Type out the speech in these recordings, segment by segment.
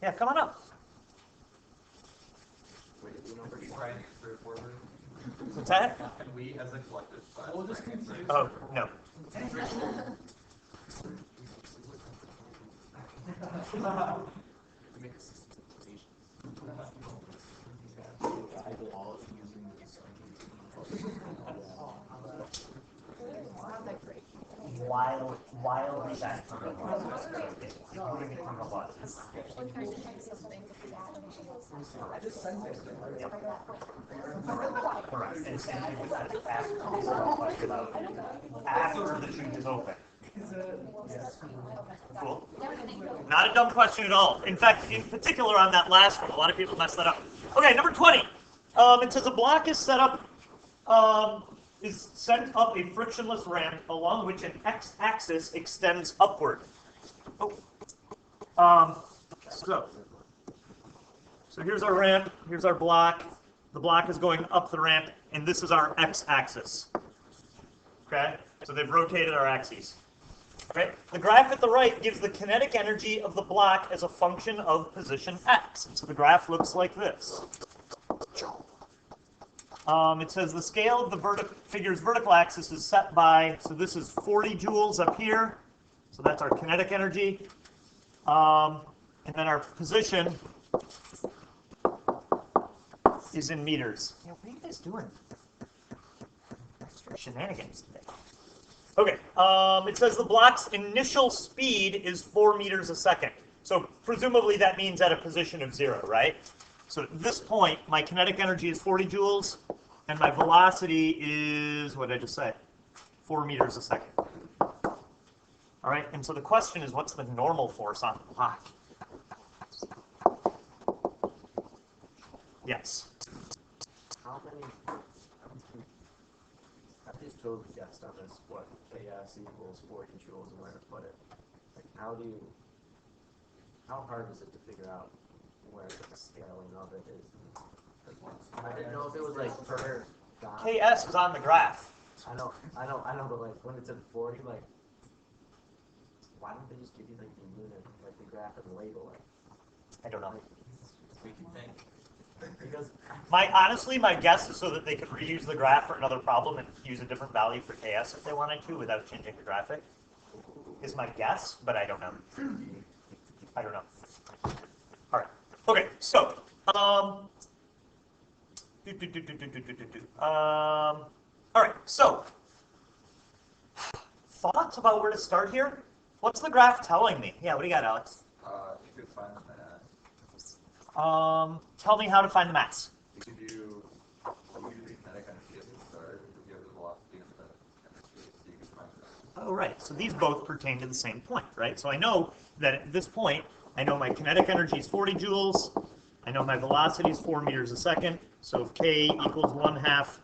Yeah, come on up. Wait, is the number try and answer it for me? What's that? Can we, as a collective, We'll just continue. Oh, no. make a system. While he's at moving it from the bus. Correct. And same thing with that after the tube is open. Cool. Not a dumb question at all. In fact, in particular on that last one, a lot of people mess that up. Okay, number 20. It says a block is set up, is sent up a frictionless ramp along which an x-axis extends upward. Oh. So here's our ramp, here's our block. The block is going up the ramp, and this is our x-axis. Okay? So they've rotated our axes. Okay? The graph at the right gives the kinetic energy of the block as a function of position x. And so the graph looks like this. It says the scale of the figure's vertical axis is set by, so this is 40 joules up here. So that's our kinetic energy. And then our position is in meters. Yeah, what are you guys doing? Extra shenanigans today. Okay, it says the block's initial speed is 4 meters a second. So presumably that means at a position of 0, right? So at this point, my kinetic energy is 40 joules, and my velocity is, what did I just say? 4 meters a second. All right, and so the question is, what's the normal force on the block? Yes. How many? I've just totally guessed on this. What KS equals 40 joules and where to put it. Like, how hard is it to figure out where the scaling of it is? I didn't know if it was like per. KS is on the graph. I know, but like when it's at 40, like, why don't they just give you like the unit, like the graph and label it? I don't know. We can think. Because Honestly, my guess is so that they could reuse the graph for another problem and use a different value for KS if they wanted to without changing the graphic. Is my guess, but I don't know. I don't know. All right. Okay. So, all right. So, thoughts about where to start here? What's the graph telling me? Yeah. What do you got, Alex? You could find the mass. Tell me how to find the mass. You could do the kinetic energy at the start, you have the velocity and the energy, so you can find that. Oh, right. So these both pertain to the same point, right? So I know that at this point, I know my kinetic energy is 40 joules. I know my velocity is 4 meters a second. So if k equals 1/2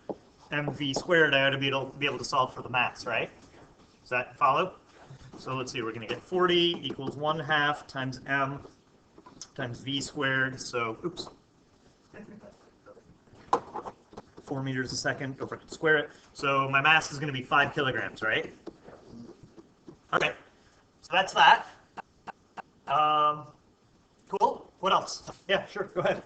mv squared, I ought to be able to solve for the mass, right? Does that follow? So let's see. We're going to get 40 equals 1/2 times m times v squared. So, oops. 4 meters a second. Go for it. Square it. So my mass is going to be 5 kilograms, right? Okay. So that's that. Cool. What else? Yeah, sure. Go ahead.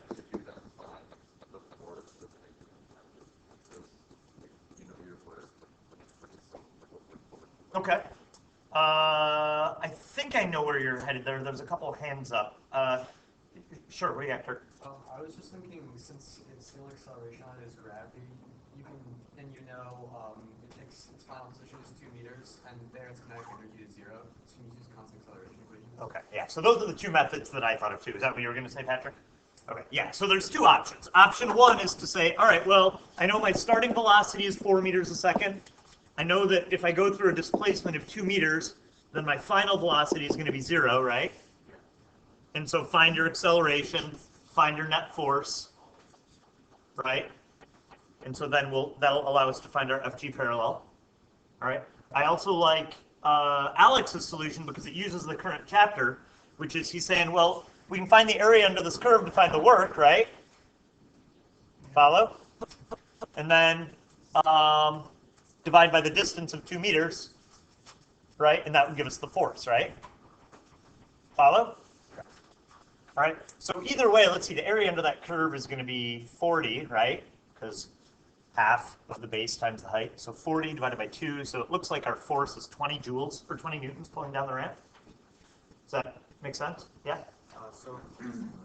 Okay. I think I know where you're headed there. There's a couple of hands up. Sure. What do you got, Kurt? I was just thinking, since its scalar acceleration on it is gravity, you can, and it takes its final position is 2 meters, and there its kinetic energy is 0. So you use constant acceleration equation. Okay. Yeah. So those are the two methods that I thought of too. Is that what you were going to say, Patrick? Okay. Yeah. So there's two options. Option one is to say, all right, well, I know my starting velocity is 4 meters a second. I know that if I go through a displacement of 2 meters, then my final velocity is going to be 0, right? And so find your acceleration, find your net force, right? And so then that'll allow us to find our FG parallel. All right. I also like Alex's solution because it uses the current chapter, which is he's saying, well, we can find the area under this curve to find the work, right? Follow? And then divide by the distance of 2 meters, right? And that would give us the force, right? Follow? All right, so either way, let's see, the area under that curve is going to be 40, right? Because half of the base times the height. So 40 divided by 2, so it looks like our force is 20 joules, or 20 newtons pulling down the ramp. Does that make sense? Yeah? So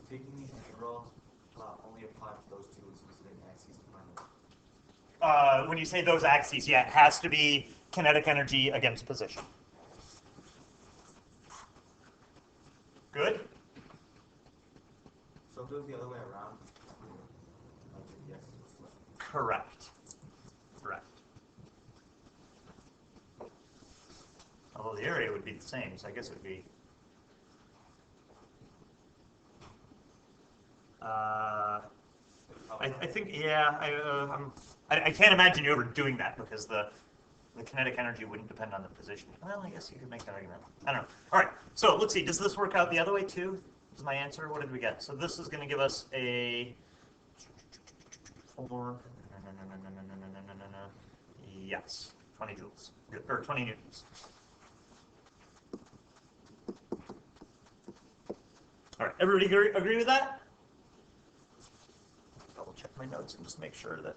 taking the integral only applies to those two specific axes to find When you say those axes, yeah, it has to be kinetic energy against position. Good? So if it was the other way around, like the axis was flip. Correct. Correct. Although the area would be the same, so I guess it would be. I think, yeah, I can't imagine you ever doing that because the kinetic energy wouldn't depend on the position. Well, I guess you could make that argument. I don't know. All right, so let's see. Does this work out the other way too? Is my answer? What did we get? So this is going to give us a 4. Yes, 20 joules or 20 newtons. All right, everybody agree with that? Double check my notes and just make sure that.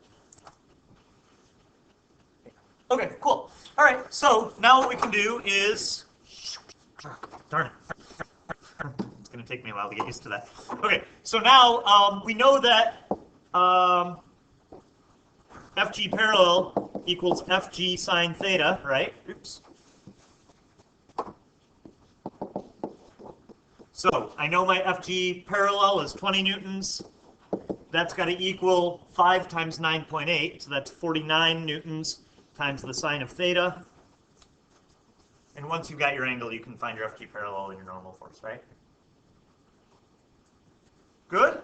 Okay, cool. All right, so now what we can do is, darn it. It's going to take me a while to get used to that. Okay, so now we know that FG parallel equals FG sine theta, right? Oops. So I know my FG parallel is 20 newtons. That's got to equal 5 times 9.8, so that's 49 newtons times the sine of theta. And once you've got your angle, you can find your FG parallel and your normal force, right? Good?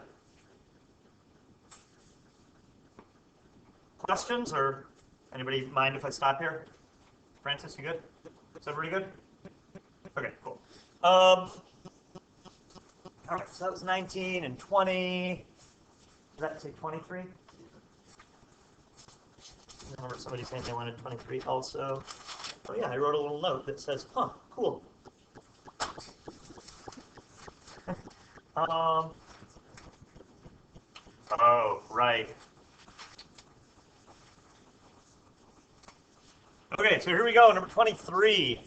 Questions, or anybody mind if I stop here? Francis, you good? Is everybody good? Okay, cool. All right, so that was 19 and 20. Does that say 23? I remember somebody saying they wanted 23 also. Oh yeah, I wrote a little note that says, huh, cool. Oh, right. Okay, so here we go, number 23.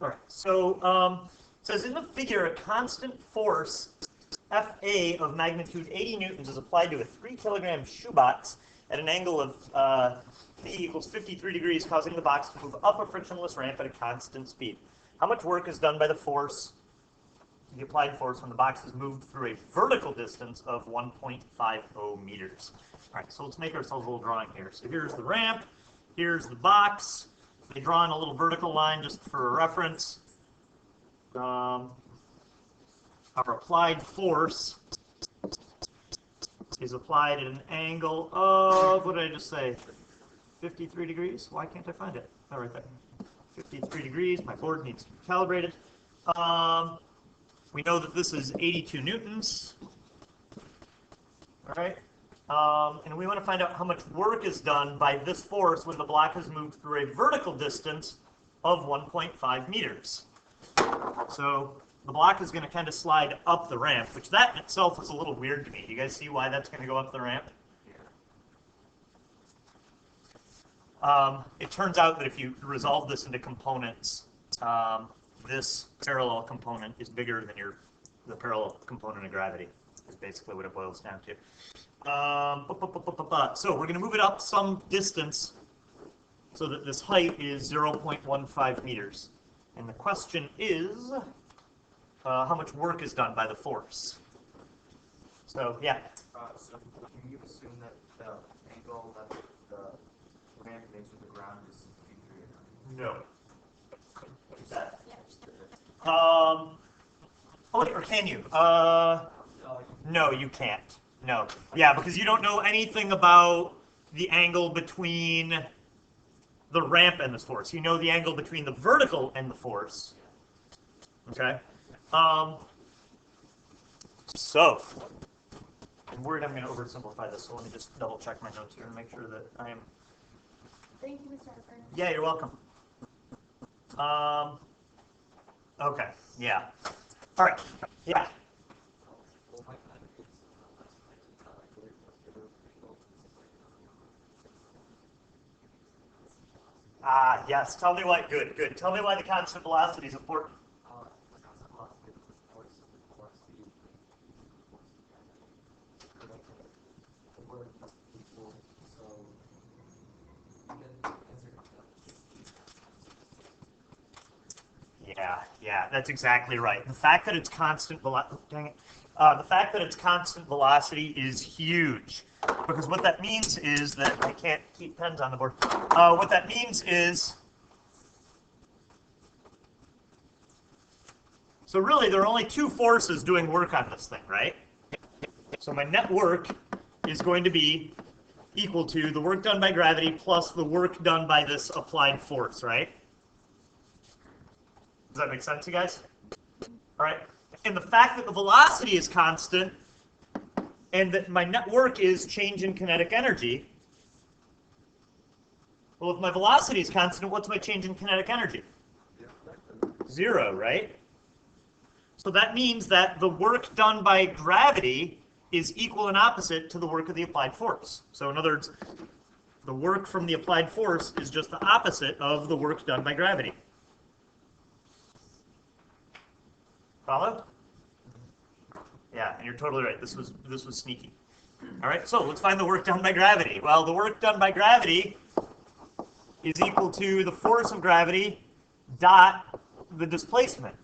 All right, so it says in the figure, a constant force Fa of magnitude 80 newtons is applied to a 3 kilogram shoebox at an angle of p equals 53 degrees, causing the box to move up a frictionless ramp at a constant speed. How much work is done by the force, the applied force, when the box is moved through a vertical distance of 1.50 meters? All right, so let's make ourselves a little drawing here. So here's the ramp, here's the box. They draw in a little vertical line just for a reference. Our applied force is applied at an angle of, what did I just say? 53 degrees? Why can't I find it? Oh, right there. 53 degrees. My board needs to be calibrated. We know that this is 82 newtons. All right. And we want to find out how much work is done by this force when the block is moved through a vertical distance of 1.5 meters. So the block is going to kind of slide up the ramp, which that in itself is a little weird to me. Do you guys see why that's going to go up the ramp? It turns out that if you resolve this into components, this parallel component is bigger than the parallel component of gravity, is basically what it boils down to. So we're going to move it up some distance so that this height is 0.15 meters. And the question is, how much work is done by the force? So, yeah. So can you assume that the angle that the ramp makes with the ground is 53? No. What's that? Oh, wait, or can you? No, you can't. No. Yeah, because you don't know anything about the angle between the ramp and the force. You know the angle between the vertical and the force. Okay? So, I'm worried I'm going to oversimplify this, so let me just double check my notes here and make sure that I am. Thank you, Mr. Harper. Yeah, you're welcome. Okay, yeah. All right, yeah. Ah, yes, tell me why, good, good. Tell me why the constant velocity is important. Yeah, that's exactly right. The fact that it's constant dang it. The fact that it's constant velocity is huge, because what that means is that I can't keep pens on the board. What that means is, so really there are only two forces doing work on this thing, right? So my net work is going to be equal to the work done by gravity plus the work done by this applied force, right? Does that make sense, you guys? All right. And the fact that the velocity is constant and that my net work is change in kinetic energy, well, if my velocity is constant, what's my change in kinetic energy? 0, right? So that means that the work done by gravity is equal and opposite to the work of the applied force. So in other words, the work from the applied force is just the opposite of the work done by gravity. Follow? Yeah, and you're totally right. This was sneaky. All right, so let's find the work done by gravity. Well, the work done by gravity is equal to the force of gravity dot the displacement.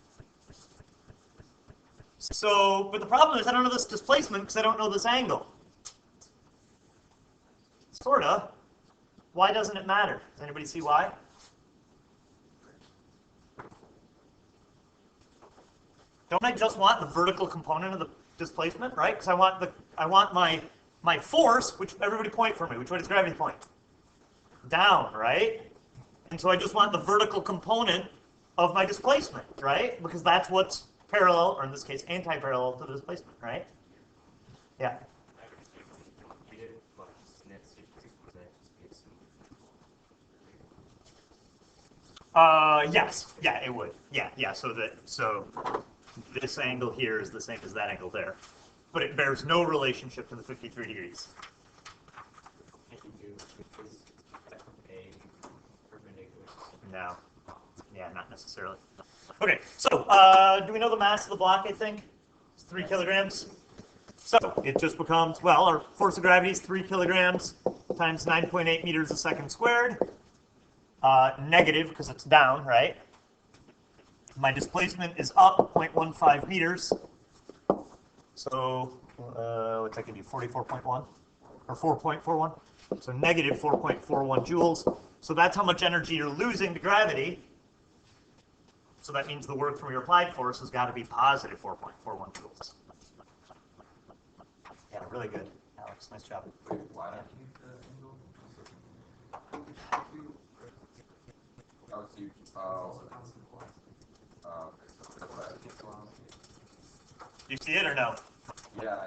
So, but the problem is I don't know this displacement because I don't know this angle. Sorta. Why doesn't it matter? Does anybody see why? Don't I just want the vertical component of the displacement, right? Because I want my force, which everybody point for me. Which way does gravity point? Down, right? And so I just want the vertical component of my displacement, right? Because that's what's parallel, or in this case, anti-parallel to the displacement, right? Yeah. Yes. Yeah, it would. Yeah. So this angle here is the same as that angle there, but it bears no relationship to the 53 degrees. No. Yeah, not necessarily. Okay, so do we know the mass of the block, I think? It's 3 kilograms. So it just becomes, well, our force of gravity is 3 kilograms times 9.8 meters a second squared. Negative, because it's down, right? My displacement is up 0.15 meters. So what's that going to do, 44.1? Or 4.41? So negative 4.41 joules. So that's how much energy you're losing to gravity. So that means the work from your applied force has got to be positive 4.41 joules. Yeah, really good, Alex. Nice job. Wait, why don't you need the angle? Oh, so you, oh, Do you see it or no? yeah,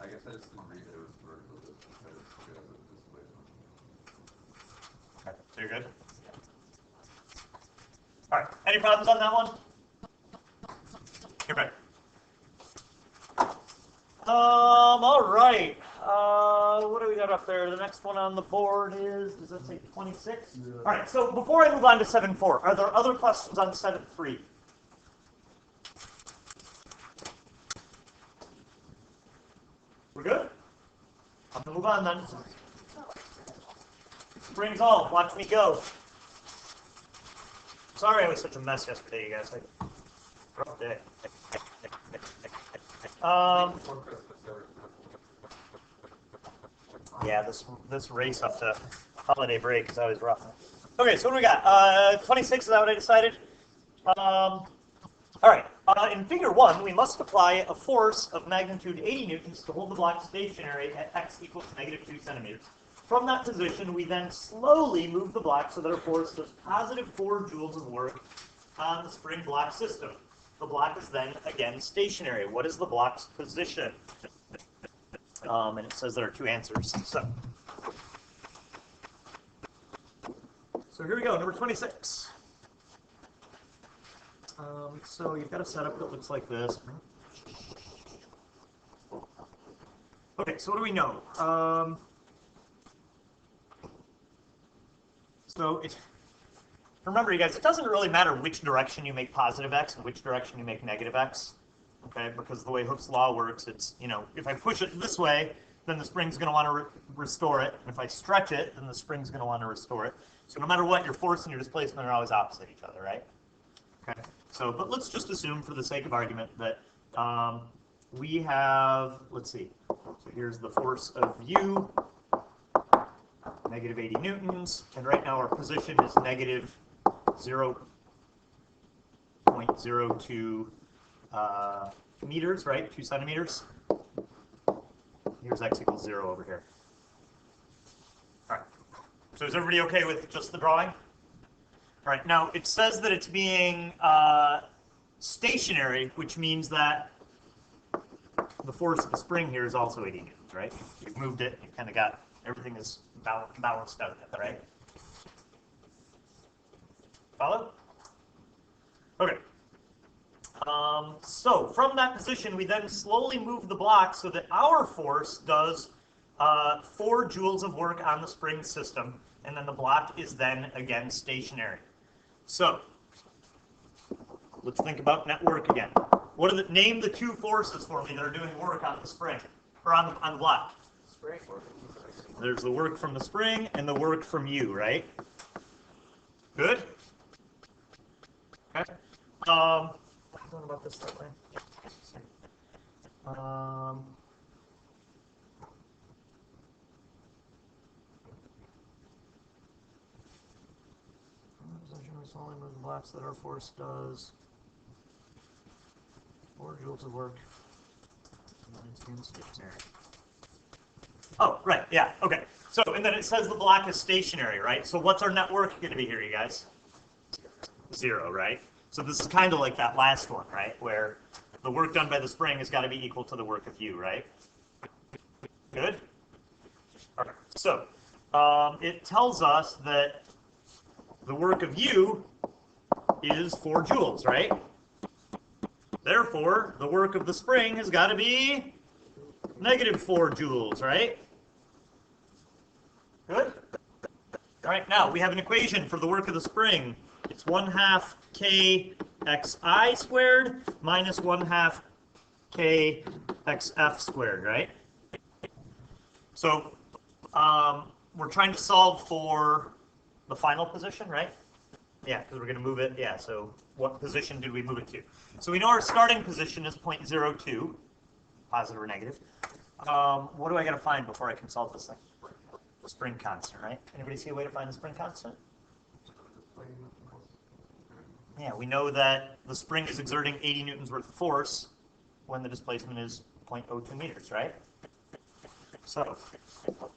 I guess I just didn't read that it was vertical, just because of the displacement. Okay, so you're good? All right, any problems on that one? You're ready. All right. What do we got up there? The next one on the board is, does that say 26? Yeah. All right, so before I move on to 7.4, are there other questions on 7.3? We're good? I'm gonna move on then. Springs all, watch me go. Sorry I was such a mess yesterday, you guys. Rough day. Yeah, this race up to holiday break is always rough. Okay, so what do we got? 26, is that what I decided? All right, in figure 1, we must apply a force of magnitude 80 newtons to hold the block stationary at x equals negative 2 centimeters. From that position, we then slowly move the block so that our force does positive 4 joules of work on the spring block system. The block is then, again, stationary. What is the block's position? And it says there are 2 answers. So here we go, number 26. So you've got a setup that looks like this. Okay, so what do we know? Remember, you guys, it doesn't really matter which direction you make positive x and which direction you make negative x, okay? Because the way Hooke's law works, it's, you know, if I push it this way, then the spring's going to want to restore it. And if I stretch it, then the spring's going to want to restore it. So no matter what, your force and your displacement are always opposite each other, right? Okay. So, but let's just assume, for the sake of argument, that we have, let's see. So here's the force of U, negative 80 newtons, and right now our position is negative 0.02 meters, right? 2 centimeters. Here's x equals 0 over here. All right. So is everybody okay with just the drawing? All right. Now it says that it's being stationary, which means that the force of the spring here is also 80 newtons, right? You've moved it. You kind of got everything is balanced out, right? Follow? Okay. So from that position, we then slowly move the block so that our force does 4 joules of work on the spring system, and then the block is then again stationary. So let's think about net work again. What are name the 2 forces for me that are doing work on the spring or on the block? Spring. There's the work from the spring and the work from you, right? Good. Okay. What about this that way? Slowly move the blocks that our force does. 4 joules of work. Oh, right, yeah, okay. So, and then it says the block is stationary, right? So what's our net work going to be here, you guys? 0, right? So this is kind of like that last one, right? Where the work done by the spring has got to be equal to the work of you, right? Good? All right, so it tells us that the work of you is 4 joules, right? Therefore, the work of the spring has got to be negative 4 joules, right? Good? All right, now we have an equation for the work of the spring. It's 1/2 kxi squared minus 1/2 kxf squared, right? So we're trying to solve for the final position, right? Yeah, because we're going to move it. Yeah, so what position did we move it to? So we know our starting position is 0.02, positive or negative. What do I got to find before I can solve this thing? Spring constant, right? Anybody see a way to find the spring constant? Yeah, we know that the spring is exerting 80 newtons worth of force when the displacement is 0.02 meters, right? So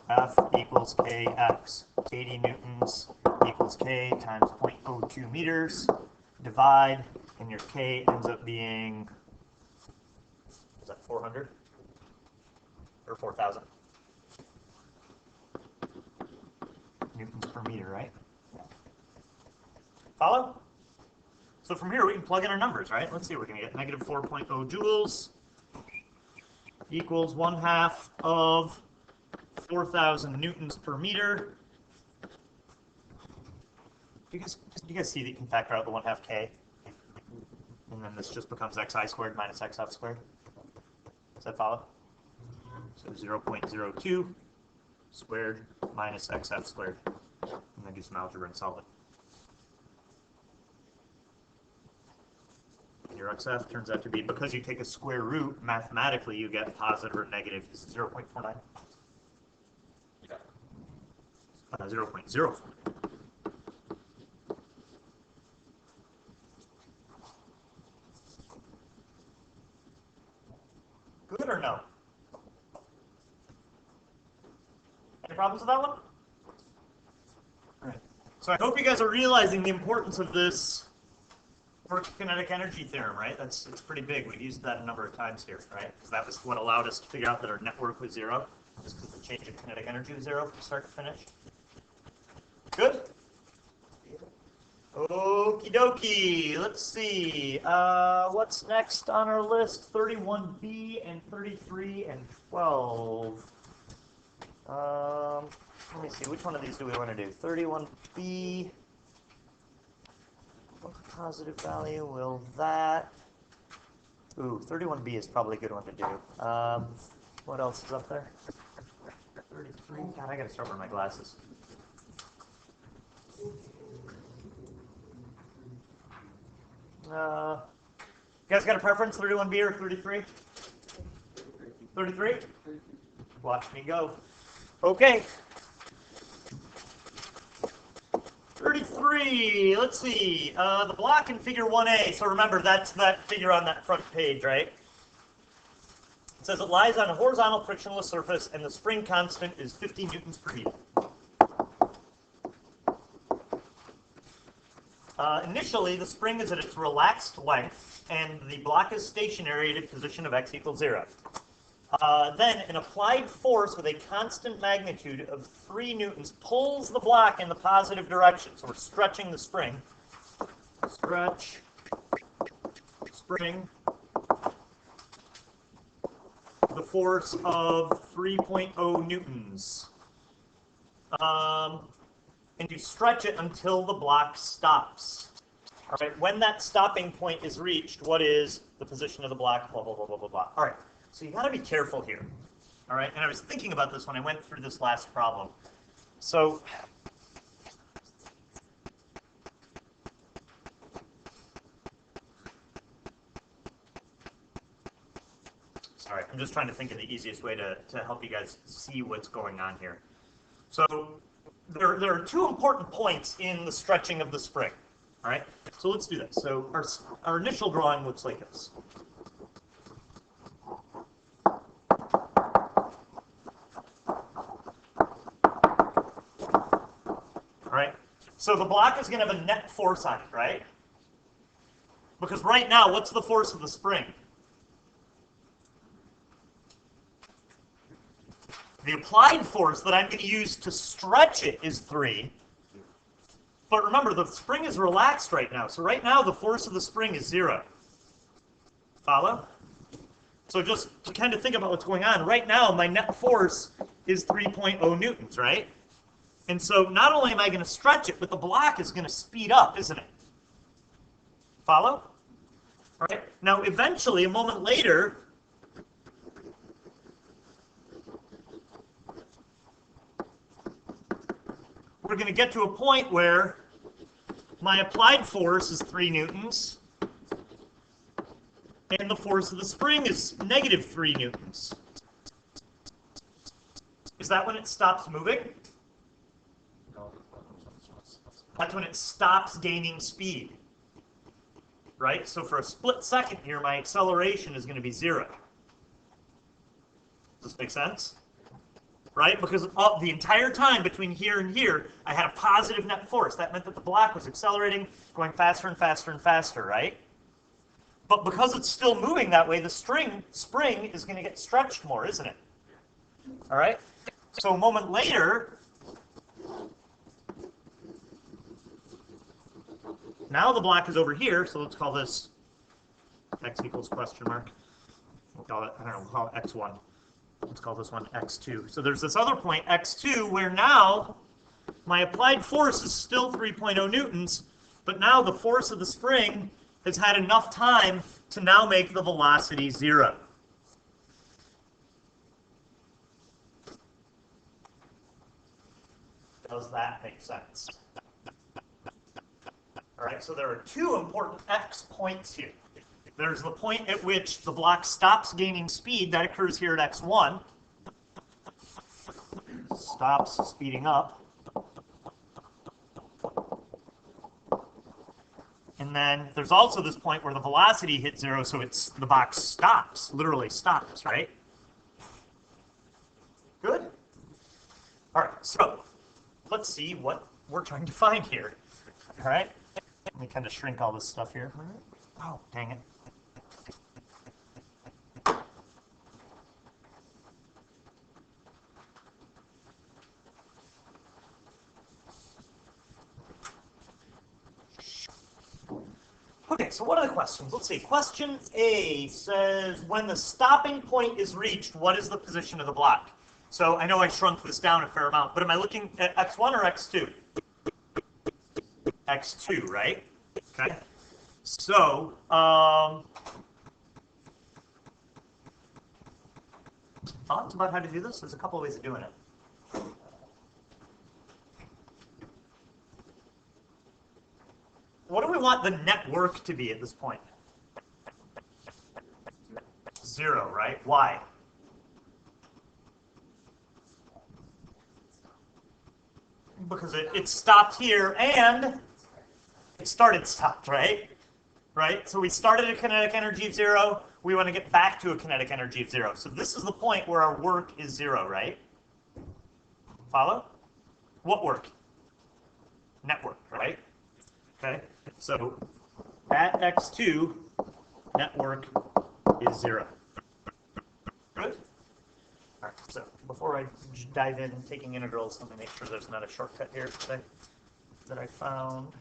F equals kx, 80 newtons equals k times 0.02 meters, divide, and your k ends up being, is that 400? Or 4,000? Newtons per meter, right? Follow? So from here we can plug in our numbers, right? Let's see, we're going to get negative 4.0 joules equals 1/2 of 4,000 newtons per meter. Do you guys see that you can factor out the 1/2 k? And then this just becomes xi squared minus xf squared. Does that follow? So 0.02 squared minus xf squared. And then do some algebra and solve it. Your xf turns out to be, because you take a square root, mathematically you get positive or negative 0.49. 0.04. Good or no? Any problems with that one? All right. So I hope you guys are realizing the importance of this work kinetic energy theorem, right? It's pretty big. We've used that a number of times here, right? Because that was what allowed us to figure out that our net work was 0, just because the change in kinetic energy was 0 from start to finish. Good? Okie dokie. Let's see. What's next on our list? 31B and 33 and 12. Let me see. Which one of these do we want to do? 31B. What positive value will that? Ooh, 31B is probably a good one to do. What else is up there? 33. God, I gotta start wearing my glasses. You guys got a preference, 31B or 33? 33? Watch me go. Okay. 33, let's see. The block in figure 1A, so remember that's that figure on that front page, right? It says it lies on a horizontal frictionless surface and the spring constant is 50 newtons per meter. Initially, the spring is at its relaxed length, and the block is stationary at a position of x equals 0. Then, an applied force with a constant magnitude of 3 newtons pulls the block in the positive direction. So we're stretching the spring. Stretch, spring. The force of 3.0 newtons. And you stretch it until the block stops. All right, when that stopping point is reached, what is the position of the block? Blah, blah, blah, blah, blah, blah. All right, so you got to be careful here. All right, and I was thinking about this when I went through this last problem. So, sorry, I'm just trying to think of the easiest way to help you guys see what's going on here. So, there are two important points in the stretching of the spring. All right, so let's do that. So our initial drawing looks like this. All right, so the block is going to have a net force on it, right? Because right now, what's the force of the spring? The applied force that I'm going to use to stretch it is 3. But remember, the spring is relaxed right now. So right now, the force of the spring is 0. Follow? So just to kind of think about what's going on, right now, my net force is 3.0 newtons, right? And so not only am I going to stretch it, but the block is going to speed up, isn't it? Follow? All right. Now, eventually, a moment later, we're going to get to a point where my applied force is 3 newtons, and the force of the spring is negative 3 newtons. Is that when it stops moving? That's when it stops gaining speed. Right? So for a split second here, my acceleration is going to be 0. Does this make sense? Right? Because the entire time between here and here, I had a positive net force. That meant that the block was accelerating, going faster and faster and faster, right? But because it's still moving that way, the spring is going to get stretched more, isn't it? All right? So a moment later, now the block is over here, so let's call this x equals question mark. We'll call it, I don't know, we'll call it x1. Let's call this one x2. So there's this other point, x2, where now my applied force is still 3.0 newtons, but now the force of the spring has had enough time to now make the velocity 0. Does that make sense? All right, so there are two important x points here. There's the point at which the block stops gaining speed. That occurs here at x1. Stops speeding up. And then there's also this point where the velocity hits 0, so the box stops, literally stops, right? Good? All right, so let's see what we're trying to find here. All right? Let me kind of shrink all this stuff here. Oh, dang it. Okay, so what are the questions? Let's see. Question A says, when the stopping point is reached, what is the position of the block? So I know I shrunk this down a fair amount, but am I looking at x1 or x2? x2, right? Okay. So, thoughts about how to do this? There's a couple of ways of doing it. What do we want the net work to be at this point? 0, right? Why? Because it stopped here and it stopped, right? Right? So we started at kinetic energy of 0. We want to get back to a kinetic energy of 0. So this is the point where our work is 0, right? Follow? What work? Net work, right? Okay. So at x2, net work is 0. Good? All right, so before I dive in taking integrals, let me make sure there's not a shortcut here that I found.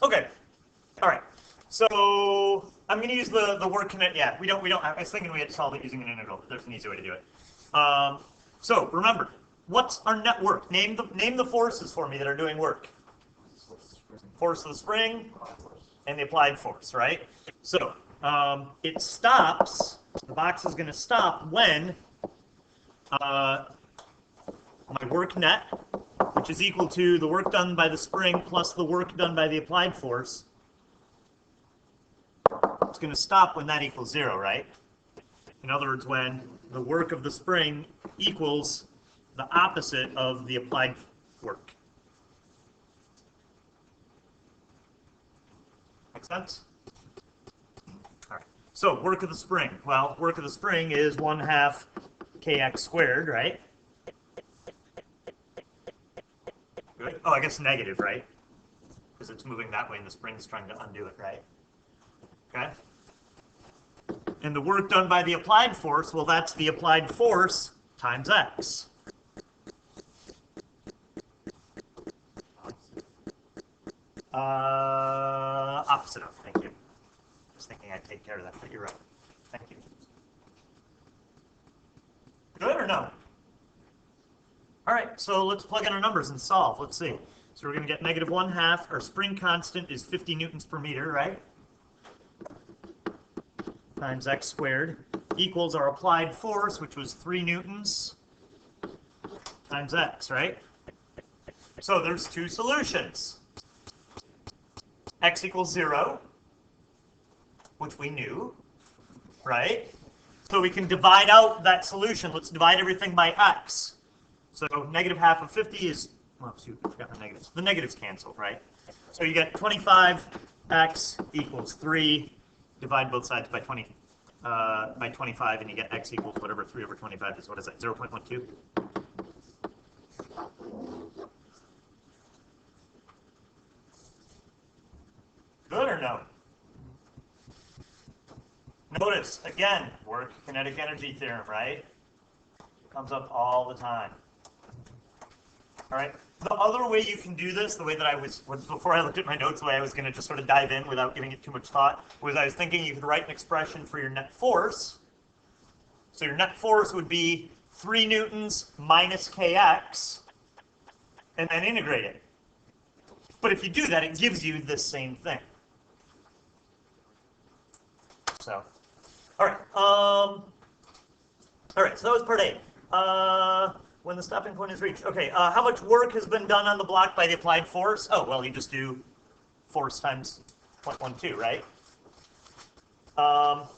Okay. All right. So I'm going to use the word kinetic. Yeah, we don't. I was thinking we had to solve it using an integral, but there's an easy way to do it. So remember, what's our net work? Name the forces for me that are doing work. Force of the spring and the applied force, right? So it stops. The box is going to stop when my work net, which is equal to the work done by the spring plus the work done by the applied force. It's going to stop when that equals 0, right? In other words, when the work of the spring equals the opposite of the applied work. Make sense? All right. So work of the spring. Well, work of the spring is 1/2 kx squared, right? Good. Oh, I guess negative, right? Because it's moving that way and the spring's trying to undo it, right? Okay. And the work done by the applied force, well, that's the applied force times x. Opposite of, thank you. I was thinking I'd take care of that, but you're right. Thank you. Good or no? All right, so let's plug in our numbers and solve. Let's see. So we're going to get negative 1/2. Our spring constant is 50 newtons per meter, right? Times x squared equals our applied force, which was 3 newtons, times x, right? So there's two solutions. X equals 0, which we knew, right? So we can divide out that solution. Let's divide everything by x. So negative 1/2 of 50 is, well, shoot, I forgot the negatives. The negatives cancel, right? So you get 25x equals 3. Divide both sides by 25, and you get x equals whatever 3 over 25 is. What is that? 0.12. Good or no? Notice again, work kinetic energy theorem, right? Comes up all the time. All right. The other way you can do this, the way that I was before I looked at my notes, the way I was going to just sort of dive in without giving it too much thought, was I was thinking you could write an expression for your net force. So your net force would be 3 newtons minus kx, and then integrate it. But if you do that, it gives you this same thing. So, all right. All right. So that was part A. When the stopping point is reached. Okay, how much work has been done on the block by the applied force? Oh, well, you just do force times 0.12, right?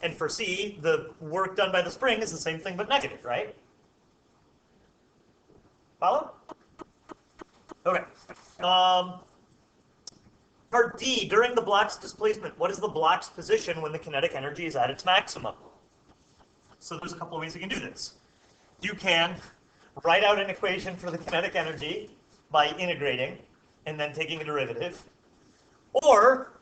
And for C, the work done by the spring is the same thing but negative, right? Follow? Okay. Part D, during the block's displacement, what is the block's position when the kinetic energy is at its maximum? So there's a couple of ways you can do this. You can write out an equation for the kinetic energy by integrating and then taking a derivative. Or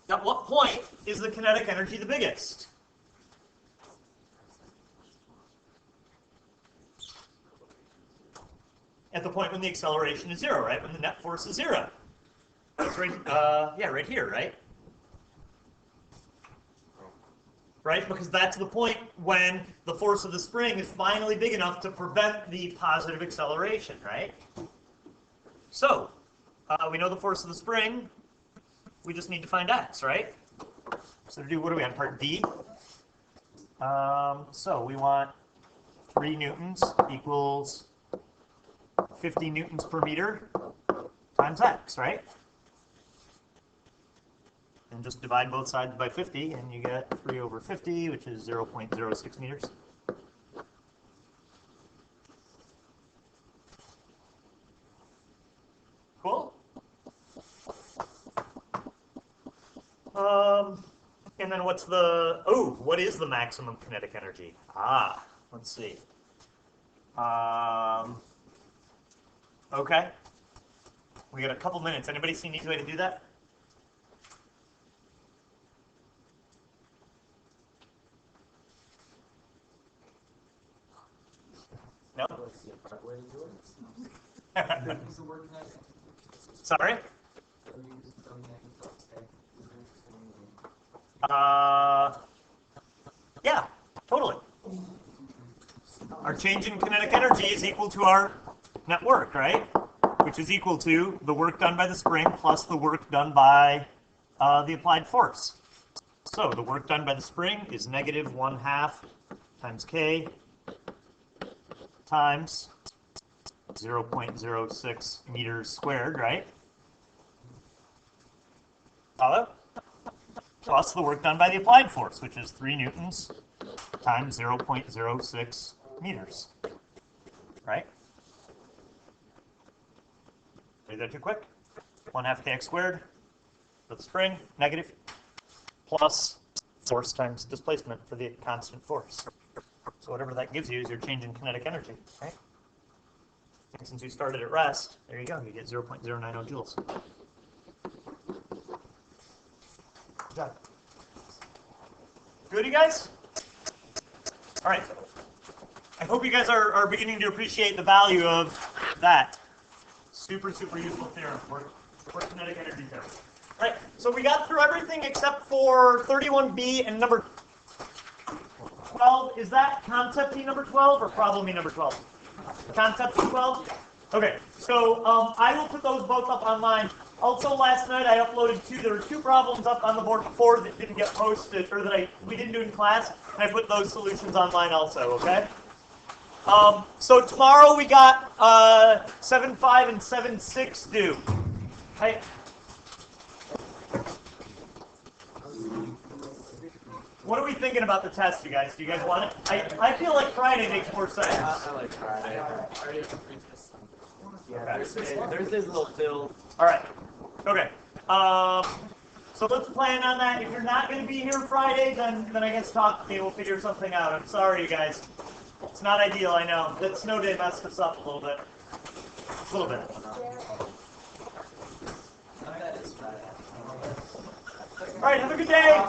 at what point is the kinetic energy the biggest? At the point when the acceleration is 0, right? When the net force is 0. That's right, yeah, right here, right? Right? Because that's the point when the force of the spring is finally big enough to prevent the positive acceleration, right? So, we know the force of the spring. We just need to find x, right? So to do, what are we on, part D? So we want 3 newtons equals 50 newtons per meter times x, right? And just divide both sides by 50, and you get 3 over 50, which is 0.06 meters. Cool. And then what's the, what is the maximum kinetic energy? Let's see. Okay. We got a couple minutes. Anybody see an easy way to do that? No? Let's see a part way to do it. Use the word kinetic. Sorry? So you use the kinetic, okay. Yeah, totally. Our change in kinetic energy is equal to our net work, right? Which is equal to the work done by the spring plus the work done by the applied force. So the work done by the spring is negative 1/2 times k times 0.06 meters squared, right? Follow? Plus the work done by the applied force, which is 3 newtons times 0.06 meters, right? Is that too quick? 1/2 kx squared for the spring, negative, plus force times displacement for the constant force. So whatever that gives you is your change in kinetic energy, right? And since you started at rest, there you go, you get 0.090 joules. Good job. Good, you guys? All right. I hope you guys are beginning to appreciate the value of that. Super, super useful theorem for kinetic energy theorem. All right, so we got through everything except for 31B and number 12. Is that concept E number 12 or problem E number 12? Concept E 12? Okay, so I will put those both up online. Also, last night I uploaded there were 2 problems up on the board before that didn't get posted, or that we didn't do in class, and I put those solutions online also, okay? So tomorrow we got 7.5 and 7.6 due. Hey. What are we thinking about the test, you guys? Do you guys want it? I feel like Friday makes more sense. I like Friday. Yeah, Thursday's a little filled. All right. Okay. So let's plan on that. If you're not going to be here Friday, then I guess talk to me. We'll figure something out. I'm sorry, you guys. It's not ideal, I know. That snow day messed us up a little bit. A little bit. All right. Have a good day.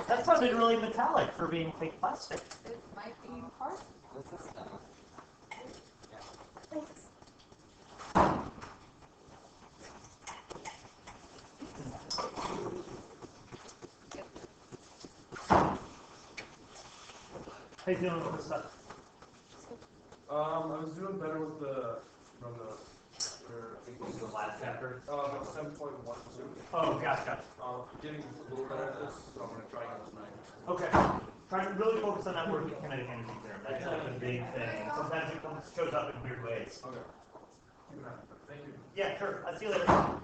That sounded really metallic for being fake plastic. It might be part. Thanks. How you doing with this stuff? I was doing better with the chapter. The last chapter. 7.12. Oh, gotcha. Getting a little better at this, so I'm gonna try again tonight. Okay. Try to really focus on that working kinetic energy theorem. That's like a big thing. Sometimes it shows up in weird ways. Okay. Thank you. Yeah, sure. I'll see you later.